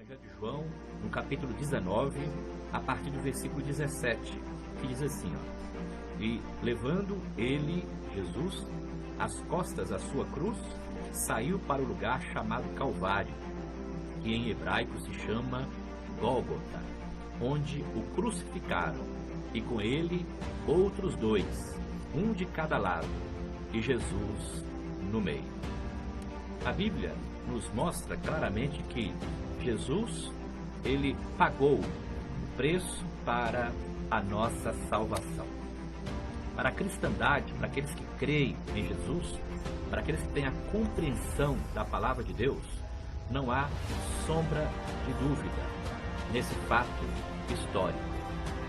Evangelho de João, no capítulo 19, a partir do versículo 17, que diz assim, ó: E levando ele, Jesus, as costas à sua cruz, saiu para o lugar chamado Calvário, que em hebraico se chama Gólgota, onde o crucificaram, e com ele outros dois, um de cada lado, e Jesus no meio. A Bíblia nos mostra claramente que Jesus, ele pagou o preço para a nossa salvação. Para a cristandade, para aqueles que creem em Jesus, para aqueles que têm a compreensão da palavra de Deus, não há sombra de dúvida nesse fato histórico.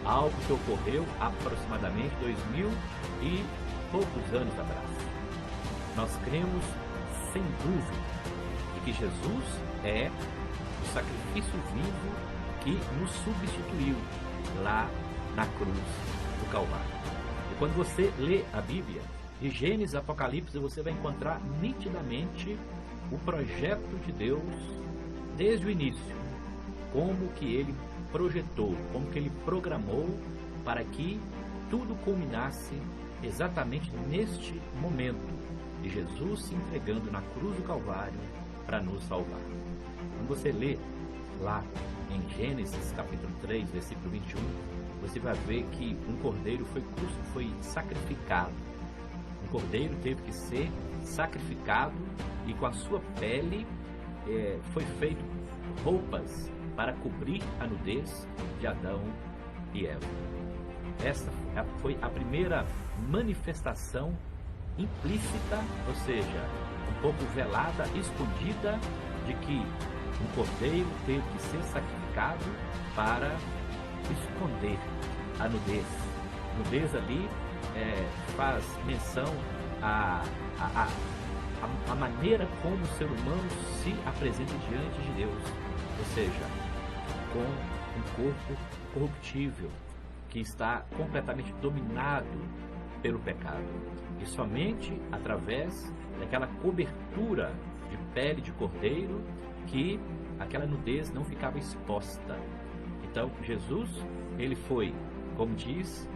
Algo que ocorreu aproximadamente 2000 e poucos anos atrás. Nós cremos sem dúvida de que Jesus é o sacrifício vivo que nos substituiu lá na cruz do Calvário. E quando você lê a Bíblia, de Gênesis a Apocalipse, você vai encontrar nitidamente o projeto de Deus desde o início, como que ele projetou, como que ele programou para que tudo culminasse exatamente neste momento de Jesus se entregando na cruz do Calvário para nos salvar. Quando você lê lá em Gênesis capítulo 3, versículo 21, você vai ver que um cordeiro foi sacrificado. Um cordeiro teve que ser sacrificado e com a sua pele foi feito roupas para cobrir a nudez de Adão e Eva. Essa foi a primeira manifestação implícita, ou seja, um pouco velada, escondida, de que um cordeiro teve que ser sacrificado para esconder a nudez. Nudez ali faz menção à maneira como o ser humano se apresenta diante de Deus, ou seja, com um corpo corruptível, que está completamente dominado pelo pecado. E somente através daquela cobertura de pele de cordeiro que aquela nudez não ficava exposta. Então Jesus, ele foi, como diz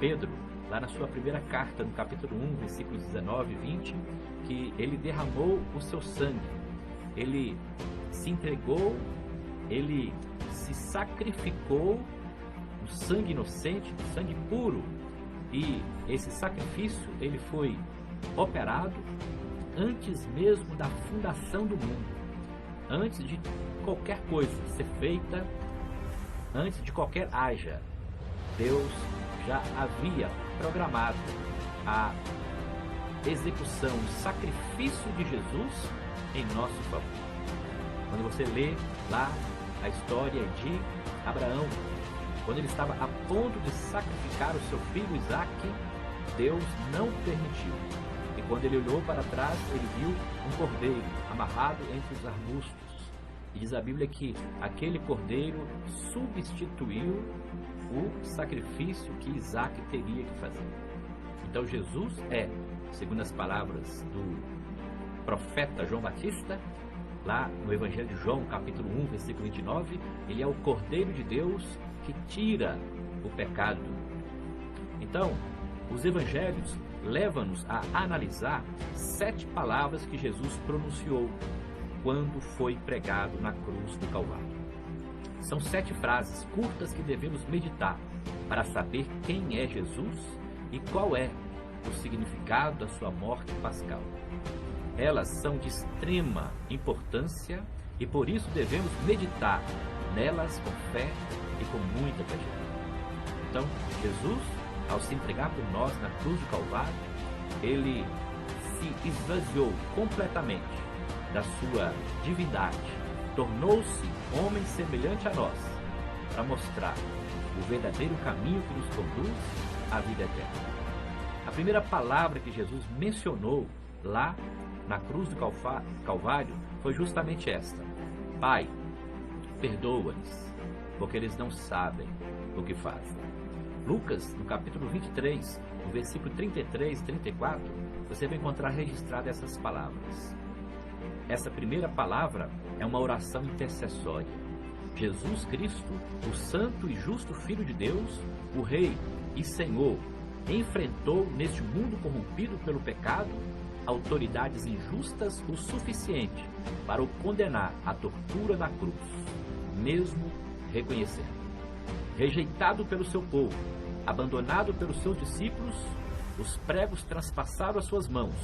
Pedro, lá na sua primeira carta, no capítulo 1, versículos 19 e 20, que ele derramou o seu sangue, ele se entregou, ele se sacrificou, o sangue inocente, o sangue puro, e esse sacrifício ele foi operado antes mesmo da fundação do mundo, antes de qualquer coisa ser feita, antes de qualquer haja. Deus já havia programado a execução, o sacrifício de Jesus em nosso favor. Quando você lê lá a história de Abraão, quando ele estava a ponto de sacrificar o seu filho Isaque, Deus não permitiu. E quando ele olhou para trás, ele viu um cordeiro amarrado entre os arbustos. E diz a Bíblia que aquele cordeiro substituiu o sacrifício que Isaque teria que fazer. Então Jesus é, segundo as palavras do profeta João Batista, lá no Evangelho de João, capítulo 1, versículo 29, ele é o Cordeiro de Deus que tira o pecado. Então, os evangelhos levam-nos a analisar 7 palavras que Jesus pronunciou quando foi pregado na cruz do Calvário. São 7 frases curtas que devemos meditar para saber quem é Jesus e qual é o significado da sua morte pascal. Elas são de extrema importância e por isso devemos meditar nelas com fé e com muita gratidão. Então, Jesus, ao se entregar por nós na cruz do Calvário, ele se esvaziou completamente da sua divindade, tornou-se homem semelhante a nós, para mostrar o verdadeiro caminho que nos conduz à vida eterna. A primeira palavra que Jesus mencionou lá na cruz do Calvário foi justamente esta: Pai, perdoa-lhes, porque eles não sabem o que fazem. Lucas, no capítulo 23, no versículo 33 e 34, você vai encontrar registrado essas palavras. Essa primeira palavra é uma oração intercessória. Jesus Cristo, o santo e justo Filho de Deus, o Rei e Senhor, enfrentou neste mundo corrompido pelo pecado autoridades injustas o suficiente para o condenar à tortura da cruz, mesmo reconhecendo. Rejeitado pelo seu povo, abandonado pelos seus discípulos, os pregos transpassaram as suas mãos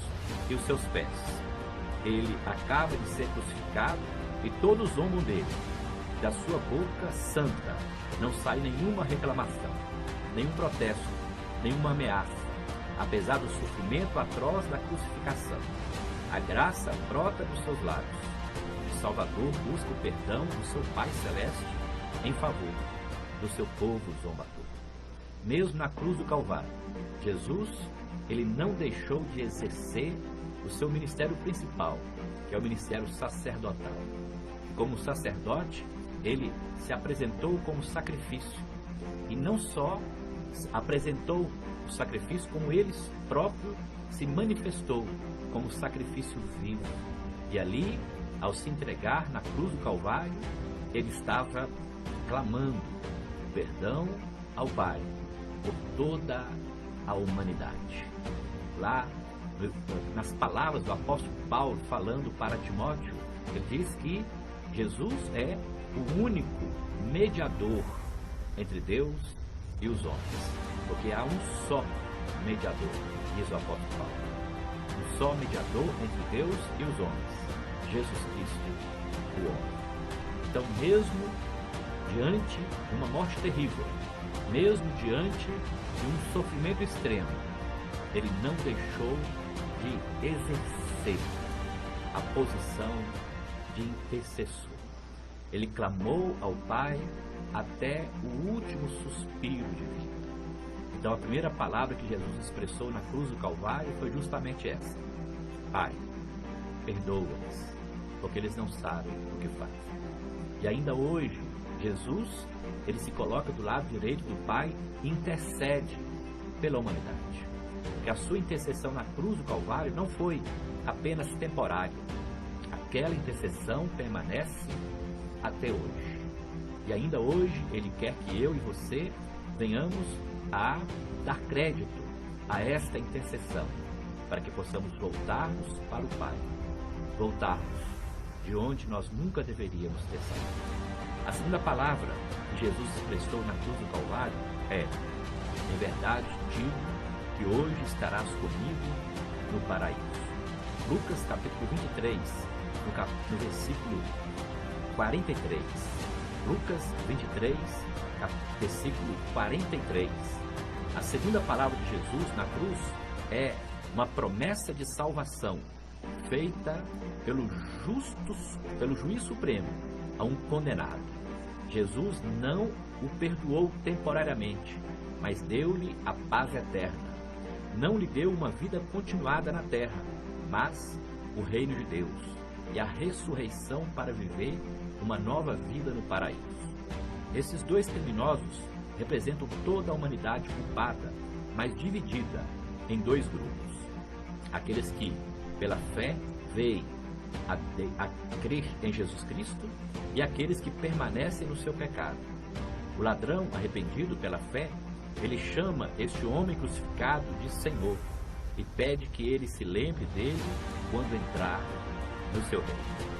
e os seus pés. Ele acaba de ser crucificado e todos zombam dele. Da sua boca santa não sai nenhuma reclamação, nenhum protesto, nenhuma ameaça, apesar do sofrimento atroz da crucificação. A graça brota dos seus lábios. O Salvador busca o perdão do seu Pai Celeste em favor do seu povo zombador. Mesmo na cruz do Calvário, Jesus, ele não deixou de exercer o seu ministério principal, que é o ministério sacerdotal. Como sacerdote, ele se apresentou como sacrifício, e não só apresentou o sacrifício, como ele próprio se manifestou como sacrifício vivo. E ali, ao se entregar na cruz do Calvário, ele estava clamando perdão ao Pai por toda a humanidade. Lá, nas palavras do apóstolo Paulo falando para Timóteo, ele diz que Jesus é o único mediador entre Deus e os homens, porque há um só mediador, diz o apóstolo Paulo, um só mediador entre Deus e os homens, Jesus Cristo, o homem. Então, mesmo diante de uma morte terrível, mesmo diante de um sofrimento extremo, ele não deixou de exercer a posição de intercessor. Ele clamou ao Pai até o último suspiro de vida. Então a primeira palavra que Jesus expressou na cruz do Calvário foi justamente essa: Pai, perdoa-os, porque eles não sabem o que fazem. E ainda hoje, Jesus, ele se coloca do lado direito do Pai e intercede pela humanidade. Porque a sua intercessão na cruz do Calvário não foi apenas temporária. Aquela intercessão permanece até hoje. E ainda hoje ele quer que eu e você venhamos a dar crédito a esta intercessão, para que possamos voltarmos para o Pai, voltarmos de onde nós nunca deveríamos ter saído. A segunda palavra que Jesus expressou na cruz do Calvário é: em verdade digo que hoje estarás comigo no paraíso. Lucas capítulo 23, no versículo 43. Lucas 23, versículo 43. A segunda palavra de Jesus na cruz é uma promessa de salvação feita pelo juiz supremo a um condenado. Jesus não o perdoou temporariamente, mas deu-lhe a paz eterna. Não lhe deu uma vida continuada na terra, mas o reino de Deus e a ressurreição para viver uma nova vida no paraíso. Esses dois criminosos representam toda a humanidade culpada, mas dividida em dois grupos: aqueles que, pela fé, veem a crer em Jesus Cristo, e aqueles que permanecem no seu pecado. O ladrão arrependido pela fé, ele chama este homem crucificado de Senhor e pede que ele se lembre dele quando entrar no seu reino.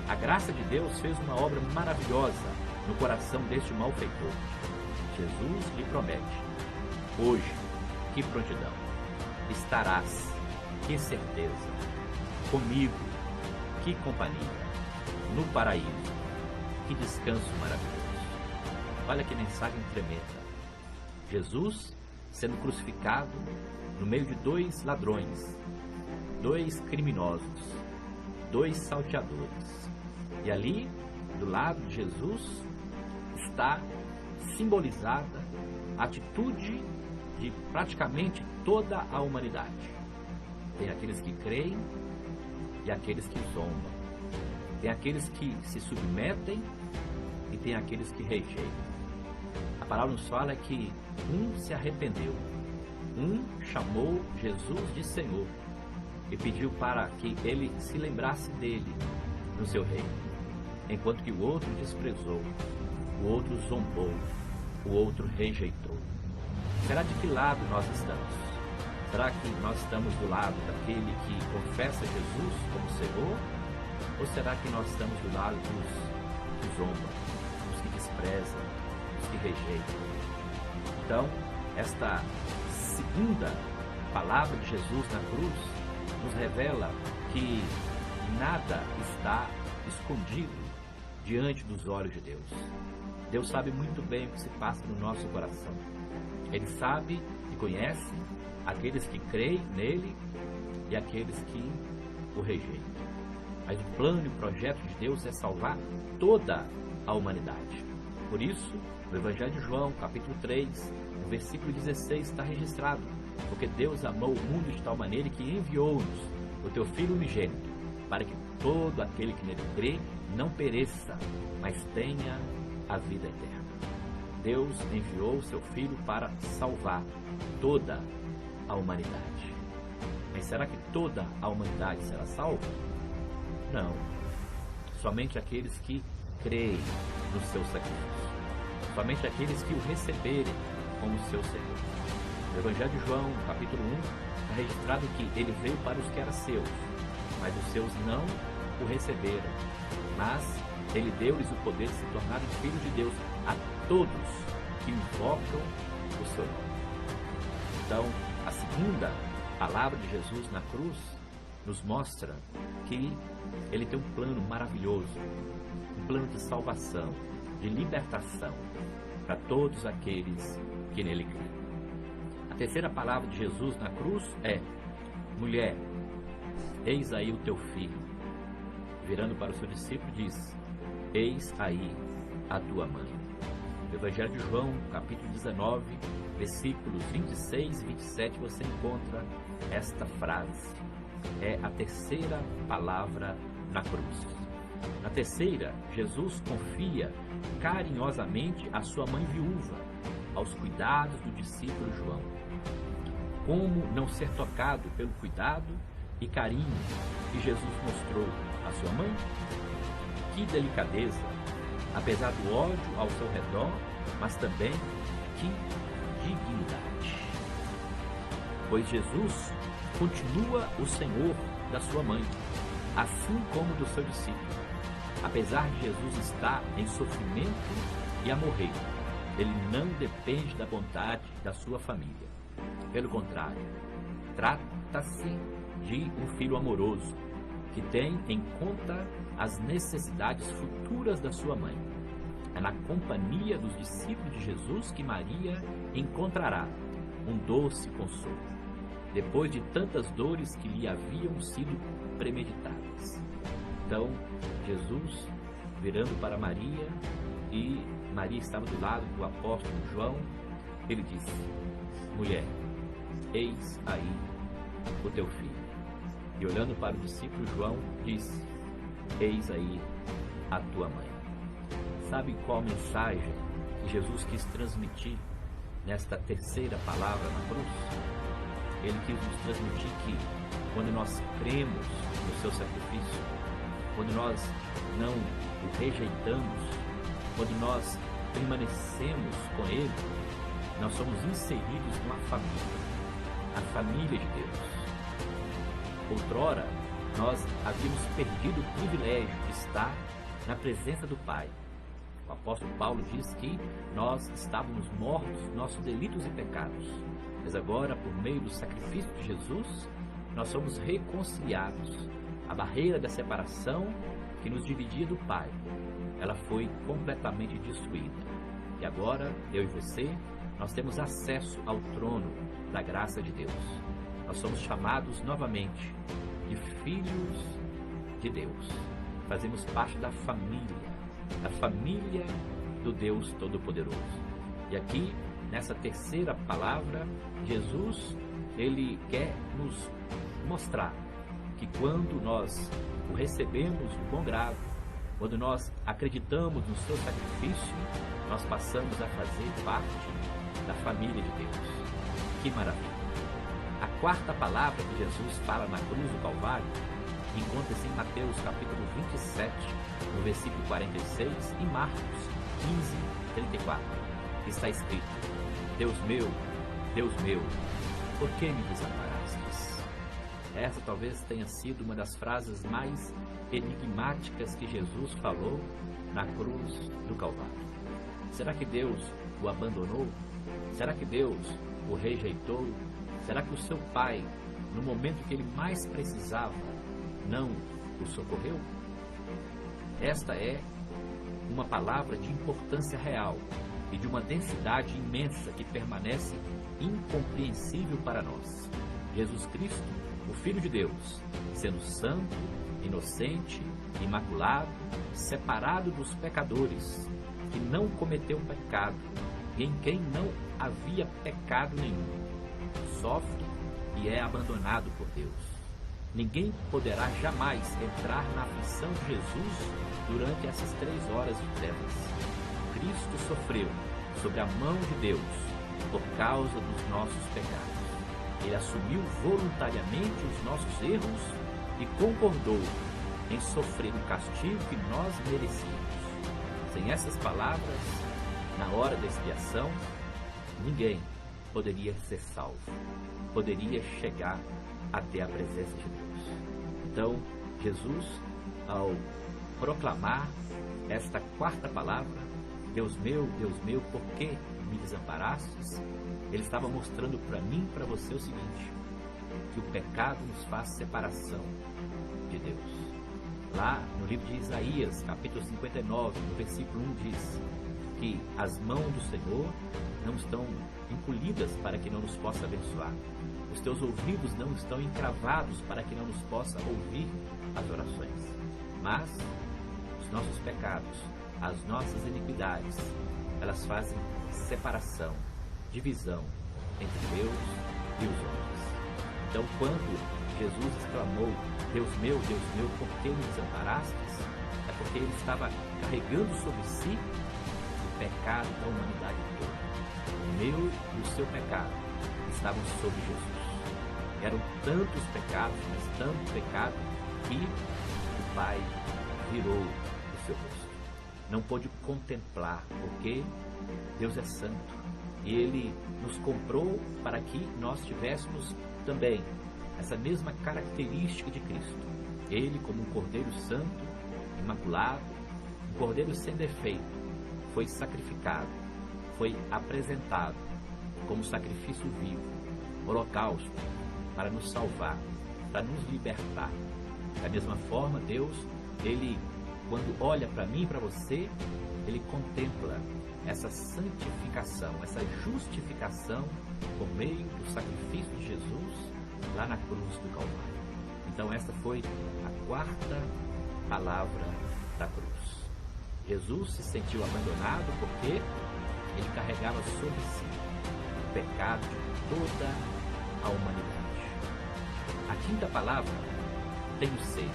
A graça de Deus fez uma obra maravilhosa no coração deste malfeitor. Jesus lhe promete: hoje, que prontidão, estarás, que certeza, comigo, que companhia, no paraíso, que descanso maravilhoso. Olha que mensagem tremenda. Jesus sendo crucificado no meio de dois ladrões, dois criminosos, dois salteadores. E ali, do lado de Jesus, está simbolizada a atitude de praticamente toda a humanidade. Tem aqueles que creem e aqueles que zombam. Tem aqueles que se submetem e tem aqueles que rejeitam. A palavra nos fala que um se arrependeu, um chamou Jesus de Senhor e pediu para que ele se lembrasse dele no seu reino. enquanto que o outro desprezou, o outro zombou, o outro rejeitou. Será de que lado nós estamos? Será que nós estamos do lado daquele que confessa Jesus como Senhor? Ou será que nós estamos do lado dos que zombam, dos que desprezam, dos que rejeitam? Então, esta segunda palavra de Jesus na cruz nos revela que nada está escondido diante dos olhos de Deus. Deus sabe muito bem o que se passa no nosso coração. Ele sabe e conhece aqueles que creem nele e aqueles que o rejeitam. Mas o plano e o projeto de Deus é salvar toda a humanidade. Por isso, no Evangelho de João, capítulo 3, no versículo 16, está registrado: porque Deus amou o mundo de tal maneira que enviou-nos o teu Filho unigênito, para que todo aquele que nele crê não pereça, mas tenha a vida eterna. Deus enviou o seu Filho para salvar toda a humanidade. Mas será que toda a humanidade será salva? Não. Somente aqueles que creem no seu sacrifício. Somente aqueles que o receberem como seu Senhor. No Evangelho de João, capítulo 1, está registrado que ele veio para os que eram seus, mas os seus não o receberam. Mas ele deu-lhes o poder de se tornarem filhos de Deus a todos que invocam o seu nome. Então, a segunda palavra de Jesus na cruz nos mostra que ele tem um plano maravilhoso, um plano de salvação, de libertação para todos aqueles que nele creem. A terceira palavra de Jesus na cruz é: mulher, eis aí o teu filho. Virando para o seu discípulo, diz: eis aí a tua mãe. No Evangelho de João, capítulo 19, versículos 26 e 27, você encontra esta frase. É a terceira palavra na cruz. Na terceira, Jesus confia carinhosamente a sua mãe viúva aos cuidados do discípulo João. Como não ser tocado pelo cuidado e carinho que Jesus mostrou à sua mãe? Que delicadeza, apesar do ódio ao seu redor, mas também que dignidade. Pois Jesus continua o Senhor da sua mãe, assim como do seu discípulo. Apesar de Jesus estar em sofrimento e a morrer, ele não depende da vontade da sua família. Pelo contrário, trata-se de um filho amoroso, que tem em conta as necessidades futuras da sua mãe. É na companhia dos discípulos de Jesus que Maria encontrará um doce consolo, depois de tantas dores que lhe haviam sido premeditadas. Então, Jesus, virando para Maria, e Maria estava do lado do apóstolo João, ele disse: mulher, eis aí o teu filho. E olhando para o discípulo João, disse: eis aí a tua mãe. Sabe qual mensagem que Jesus quis transmitir nesta terceira palavra na cruz? Ele quis nos transmitir que quando nós cremos no seu sacrifício, quando nós não o rejeitamos, quando nós permanecemos com ele, nós somos inseridos numa família, a família de Deus. Outrora, nós havíamos perdido o privilégio de estar na presença do Pai. O apóstolo Paulo diz que nós estávamos mortos nos nossos delitos e pecados, mas agora, por meio do sacrifício de Jesus, nós somos reconciliados. A barreira da separação que nos dividia do Pai, ela foi completamente destruída. E agora, eu e você, nós temos acesso ao trono da graça de Deus. Nós somos chamados novamente de filhos de Deus. Fazemos parte da família do Deus Todo-Poderoso. E aqui, nessa terceira palavra, Jesus, ele quer nos mostrar que quando nós o recebemos de bom grado, quando nós acreditamos no seu sacrifício, nós passamos a fazer parte da família de Deus. Que maravilha! A quarta palavra que Jesus fala na cruz do Calvário encontra-se em Mateus capítulo 27, no versículo 46, e Marcos 15, 34. Está escrito: Deus meu, por que me desamparastes? Essa talvez tenha sido uma das frases mais enigmáticas que Jesus falou na cruz do Calvário. Será que Deus o abandonou? Será que Deus o rejeitou? Será que o seu pai, no momento que ele mais precisava, não o socorreu? Esta é uma palavra de importância real e de uma densidade imensa que permanece incompreensível para nós. Jesus Cristo, o Filho de Deus, sendo santo, inocente, imaculado, separado dos pecadores, que não cometeu pecado, e em quem não havia pecado nenhum, sofre e é abandonado por Deus. Ninguém poderá jamais entrar na aflição de Jesus durante essas 3 horas de trevas. Cristo sofreu sob a mão de Deus por causa dos nossos pecados. Ele assumiu voluntariamente os nossos erros e concordou em sofrer o castigo que nós merecíamos. Sem essas palavras, na hora da expiação, ninguém poderia ser salvo, poderia chegar até a presença de Deus. Então, Jesus, ao proclamar esta 4ª palavra, Deus meu, por que me desamparastes? Ele estava mostrando para mim e para você o seguinte: que o pecado nos faz separação de Deus. Lá no livro de Isaías, capítulo 59, no versículo 1, diz que as mãos do Senhor não estão encolhidas para que não nos possa abençoar. Os teus ouvidos não estão encravados para que não nos possa ouvir as orações. Mas os nossos pecados, as nossas iniquidades, elas fazem separação, divisão entre Deus e os homens. Então, quando Jesus exclamou: Deus meu, por que me desamparastes? É porque ele estava carregando sobre si o pecado da humanidade toda. O meu e o seu pecado estavam sobre Jesus. Eram tantos pecados, mas tanto pecado, que o Pai virou o seu rosto. Não pôde contemplar, porque Deus é santo. E Ele nos comprou para que nós tivéssemos também essa mesma característica de Cristo. Ele, como um Cordeiro Santo, imaculado, um Cordeiro sem defeito, foi sacrificado, foi apresentado como sacrifício vivo, holocausto, para nos salvar, para nos libertar. Da mesma forma, Deus, Ele, quando olha para mim e para você, Ele contempla essa santificação, essa justificação por meio do sacrifício de Jesus lá na cruz do Calvário. Então esta foi a 4ª palavra da cruz. Jesus se sentiu abandonado porque ele carregava sobre si o pecado de toda a humanidade. A 5ª palavra, tenho sede,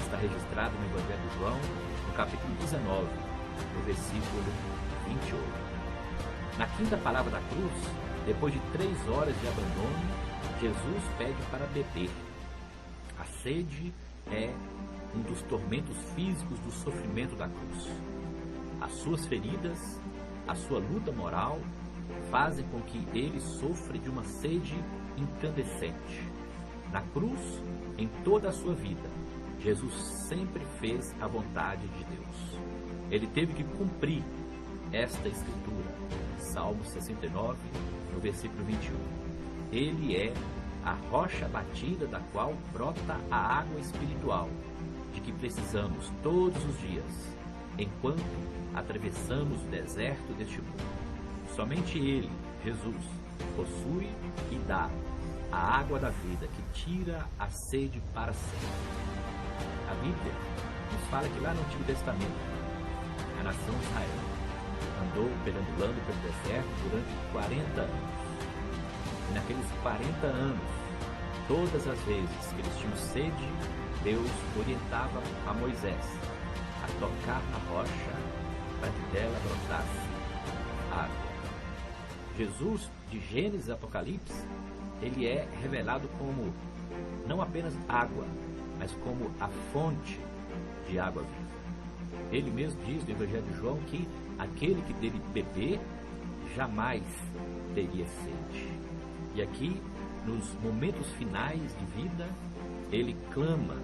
está registrado no Evangelho de João, no capítulo 19, no versículo 28. Na 5ª palavra da cruz, depois de 3 horas de abandono, Jesus pede para beber. A sede é um dos tormentos físicos do sofrimento da cruz. As suas feridas, a sua luta moral, fazem com que ele sofra de uma sede incandescente. Na cruz, em toda a sua vida, Jesus sempre fez a vontade de Deus. Ele teve que cumprir esta escritura, Salmo 69, no versículo 21. Ele é a rocha batida da qual brota a água espiritual, de que precisamos todos os dias, enquanto atravessamos o deserto deste mundo. Somente Ele, Jesus, possui e dá a água da vida que tira a sede para sempre. A Bíblia nos fala que lá no Antigo Testamento, a nação de Israel andou perambulando pelo deserto durante 40 anos. E naqueles 40 anos, todas as vezes que eles tinham sede, Deus orientava a Moisés a tocar na rocha para que dela brotasse água. Jesus, de Gênesis e Apocalipse, ele é revelado como não apenas água, mas como a fonte de água viva. Ele mesmo diz no Evangelho de João que aquele que dele beber jamais teria sede. E aqui, nos momentos finais de vida, ele clama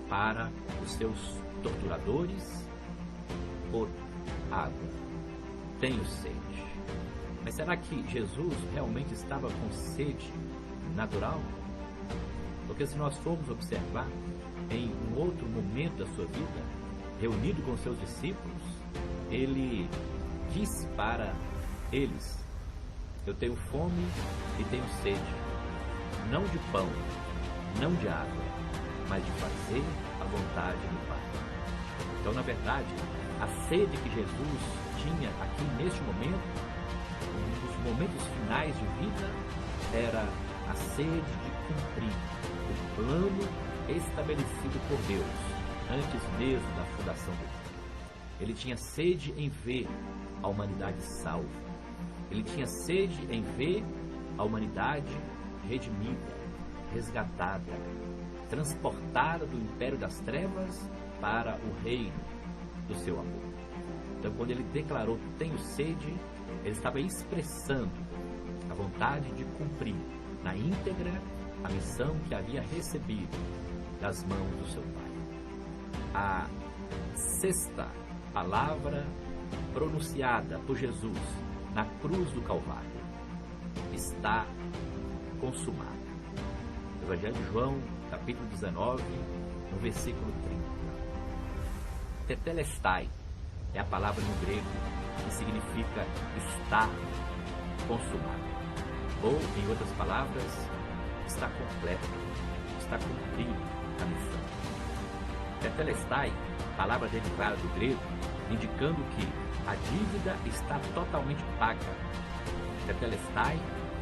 para os seus torturadores por água. Tenho sede. Mas será que Jesus realmente estava com sede natural? Porque se nós formos observar em um outro momento da sua vida, reunido com seus discípulos, ele disse para eles: eu tenho fome e tenho sede, não de pão, não de água, mas de fazer a vontade do Pai. Então, na verdade, a sede que Jesus tinha aqui neste momento, nos momentos finais de vida, era a sede de cumprir o plano estabelecido por Deus antes mesmo da fundação do mundo. Ele tinha sede em ver a humanidade salva. Ele tinha sede em ver a humanidade redimida, resgatada, transportada do império das trevas para o reino do seu amor. Então, quando ele declarou tenho sede, ele estava expressando a vontade de cumprir na íntegra a missão que havia recebido das mãos do seu Pai. A sexta palavra pronunciada por Jesus na cruz do Calvário: está consumado. Evangelho de João, capítulo 19, no versículo 30. Tetelestai é a palavra no grego que significa está consumado. Ou, em outras palavras, está completo, está cumprido a missão. Tetelestai, palavra derivada do grego, indicando que a dívida está totalmente paga. Tetelestai,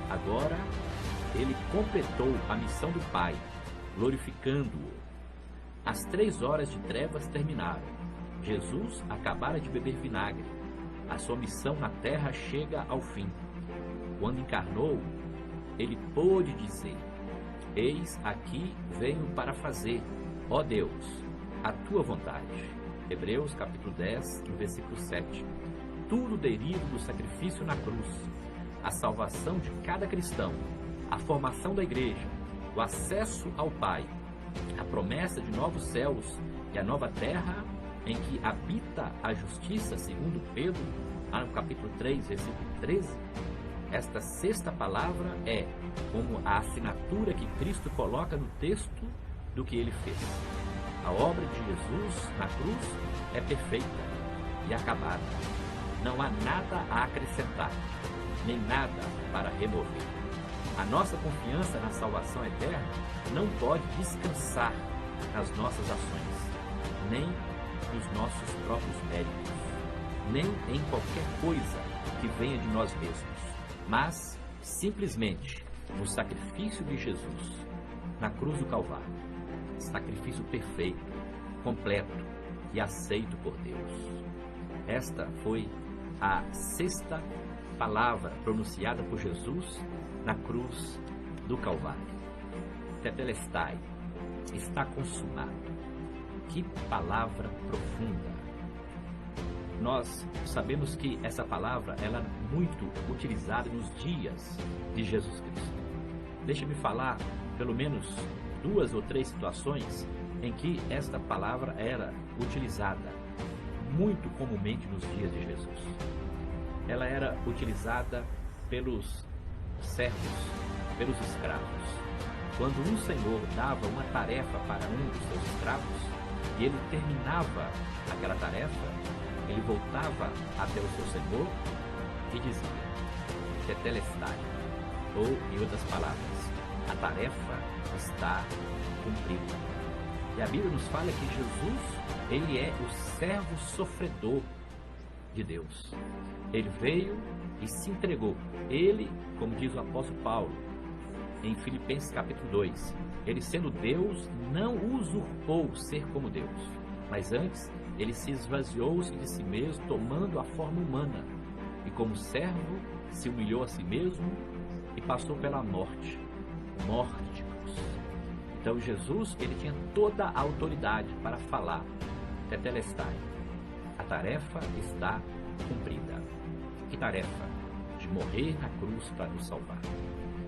agora, ele completou a missão do Pai, glorificando-o. As 3 horas de trevas terminaram. Jesus acabara de beber vinagre. A sua missão na terra chega ao fim. Quando encarnou, ele pôde dizer: eis aqui venho para fazer, ó Deus, a tua vontade. Hebreus capítulo 10, no versículo 7. Tudo deriva do sacrifício na cruz. A salvação de cada cristão, a formação da igreja, o acesso ao Pai, a promessa de novos céus e a nova terra em que habita a justiça, segundo Pedro, lá no capítulo 3, versículo 13. Esta sexta palavra é como a assinatura que Cristo coloca no texto do que ele fez. A obra de Jesus na cruz é perfeita e acabada. Não há nada a acrescentar, nem nada para remover. A nossa confiança na salvação eterna não pode descansar nas nossas ações, nem nos nossos próprios méritos, nem em qualquer coisa que venha de nós mesmos, mas simplesmente no sacrifício de Jesus na cruz do Calvário. Sacrifício perfeito, completo e aceito por Deus. Esta foi a sexta palavra pronunciada por Jesus na cruz do Calvário. Tetelestai, está consumado. Que palavra profunda! Nós sabemos que essa palavra ela é muito utilizada nos dias de Jesus Cristo. Deixa-me falar pelo menos 2 ou 3 situações em que esta palavra era utilizada muito comumente nos dias de Jesus. Ela era utilizada pelos servos, pelos escravos. Quando um senhor dava uma tarefa para um dos seus escravos e ele terminava aquela tarefa, ele voltava até o seu senhor e dizia: Tetelestai, ou, em outras palavras, a tarefa está cumprida. E a Bíblia nos fala que Jesus, ele é o servo sofredor de Deus. Ele veio e se entregou. Ele, como diz o apóstolo Paulo, em Filipenses capítulo 2, ele sendo Deus, não usurpou ser como Deus, mas antes ele se esvaziou-se de si mesmo, tomando a forma humana, e como servo se humilhou a si mesmo e passou pela morte de cruz. Então Jesus, ele tinha toda a autoridade para falar, tetelestai, a tarefa está cumprida. Que tarefa? De morrer na cruz para nos salvar.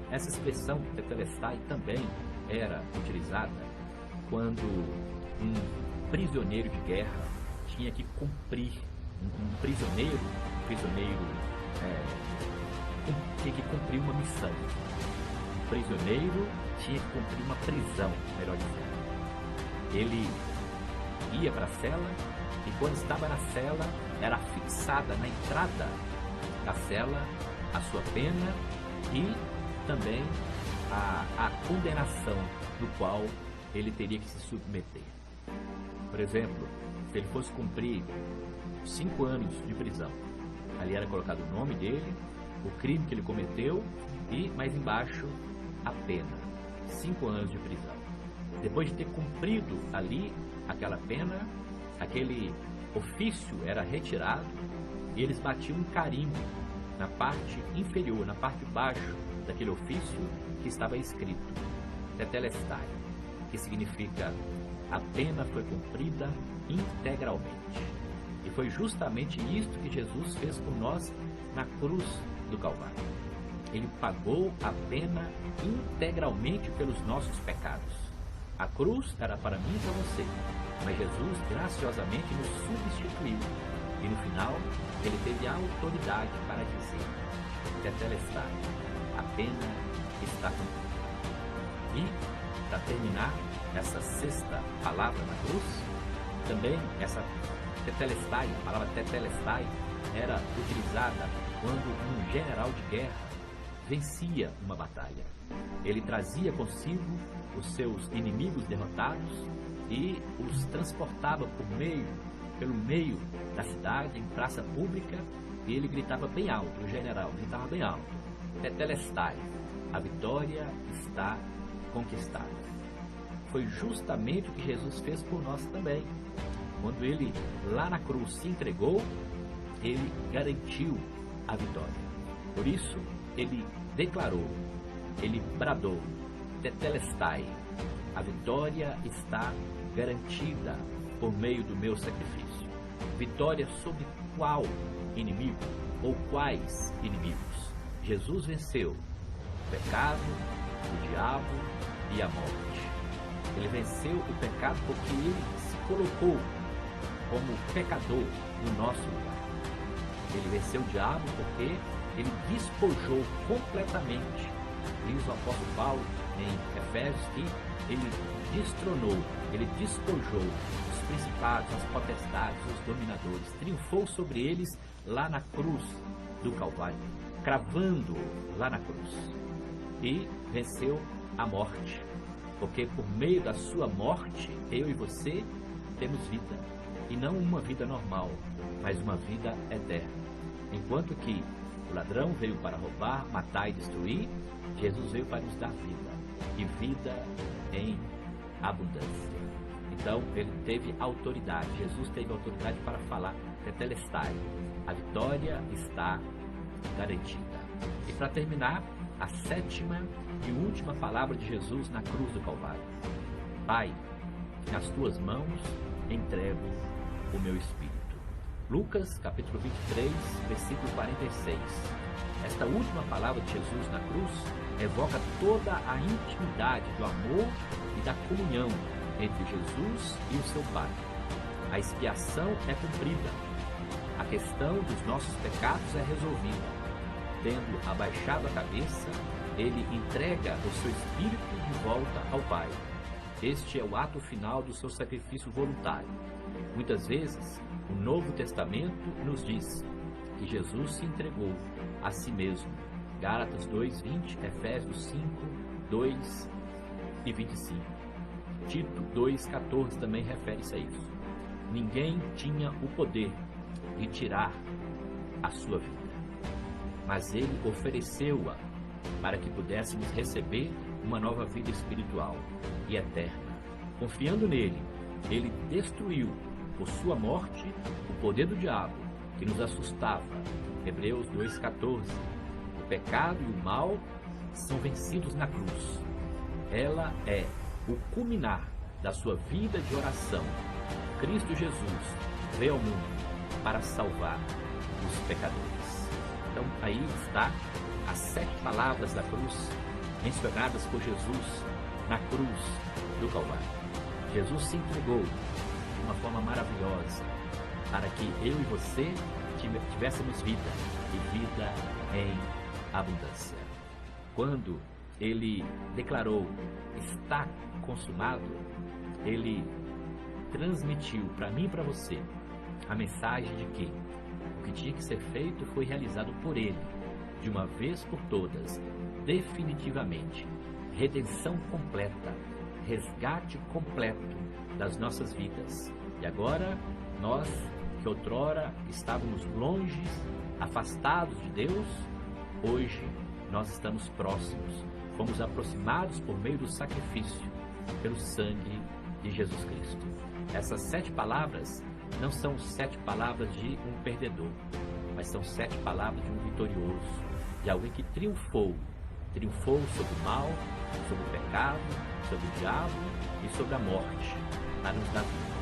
Essa expressão tetelestai também era utilizada quando um prisioneiro de guerra tinha que cumprir, um prisioneiro tinha que cumprir uma missão. O prisioneiro tinha que cumprir uma prisão, melhor dizendo. Ele ia para a cela e quando estava na cela era fixada na entrada da cela a sua pena e também a condenação do qual ele teria que se submeter. Por exemplo, se ele fosse cumprir 5 anos de prisão, ali era colocado o nome dele, o crime que ele cometeu e mais embaixo a pena, 5 anos de prisão. Depois de ter cumprido ali aquela pena, aquele ofício era retirado e eles batiam um carimbo na parte inferior, na parte de baixo daquele ofício que estava escrito tetelestai, que significa a pena foi cumprida integralmente. E foi justamente isto que Jesus fez por nós na cruz do Calvário. Ele pagou a pena integralmente pelos nossos pecados. A cruz era para mim e para você, mas Jesus graciosamente nos substituiu. E no final, ele teve a autoridade para dizer tetelestai, a pena está cumprida. E, para terminar, essa sexta palavra na cruz, também essa tetelestai, a palavra tetelestai, era utilizada quando um general de guerra vencia uma batalha. Ele trazia consigo os seus inimigos derrotados e os transportava pelo meio da cidade, em praça pública, e ele gritava bem alto, o general gritava bem alto, tetelestai, a vitória está conquistada. Foi justamente o que Jesus fez por nós também. Quando ele lá na cruz se entregou, ele garantiu a vitória. Por isso, ele declarou, ele bradou, tetelestai, a vitória está garantida por meio do meu sacrifício. Vitória sobre qual inimigo ou quais inimigos? Jesus venceu o pecado, o diabo e a morte. Ele venceu o pecado porque ele se colocou como pecador no nosso lugar. Ele venceu o diabo porque ele despojou completamente, diz o apóstolo Paulo em Efésios, que ele destronou, ele despojou os principados, as potestades, os dominadores, triunfou sobre eles lá na cruz do Calvário, cravando lá na cruz, e venceu a morte, porque por meio da sua morte, eu e você temos vida, e não uma vida normal, mas uma vida eterna. Enquanto que o ladrão veio para roubar, matar e destruir, Jesus veio para nos dar vida, e vida em abundância. Então ele teve autoridade, Jesus teve autoridade para falar tetelestai, a vitória está garantida. E para terminar, a sétima e última palavra de Jesus na cruz do Calvário: Pai, nas tuas mãos entrego o meu espírito. Lucas capítulo 23, versículo 46. Esta última palavra de Jesus na cruz evoca toda a intimidade do amor e da comunhão entre Jesus e o seu Pai. A expiação é cumprida, a questão dos nossos pecados é resolvida. Tendo abaixado a cabeça, ele entrega o seu espírito de volta ao Pai. Este é o ato final do seu sacrifício voluntário. Muitas vezes, o Novo Testamento nos diz que Jesus se entregou a si mesmo. Gálatas 2:20, Efésios 5, 2 e 25. Tito 2:14 também refere-se a isso. Ninguém tinha o poder de tirar a sua vida, mas ele ofereceu-a para que pudéssemos receber uma nova vida espiritual e eterna. Confiando nele, ele destruiu por sua morte o poder do diabo que nos assustava. Hebreus 2:14. O pecado e o mal são vencidos na cruz. Ela é o culminar da sua vida de oração. Cristo Jesus veio ao mundo para salvar os pecadores. Então aí está as 7 palavras da cruz mencionadas por Jesus na cruz do Calvário. Jesus se entregou de uma forma maravilhosa para que eu e você tivéssemos vida e vida em abundância. Quando ele declarou está consumado, ele transmitiu para mim e para você a mensagem de que o que tinha que ser feito foi realizado por ele, de uma vez por todas, definitivamente. Redenção completa, resgate completo das nossas vidas. E agora, nós que outrora estávamos longe, afastados de Deus, hoje nós estamos próximos. Fomos aproximados por meio do sacrifício, pelo sangue de Jesus Cristo. Essas 7 palavras não são 7 palavras de um perdedor, mas são 7 palavras de um vitorioso, de alguém que triunfou sobre o mal, sobre o pecado, sobre o diabo e sobre a morte, para nos dar vida.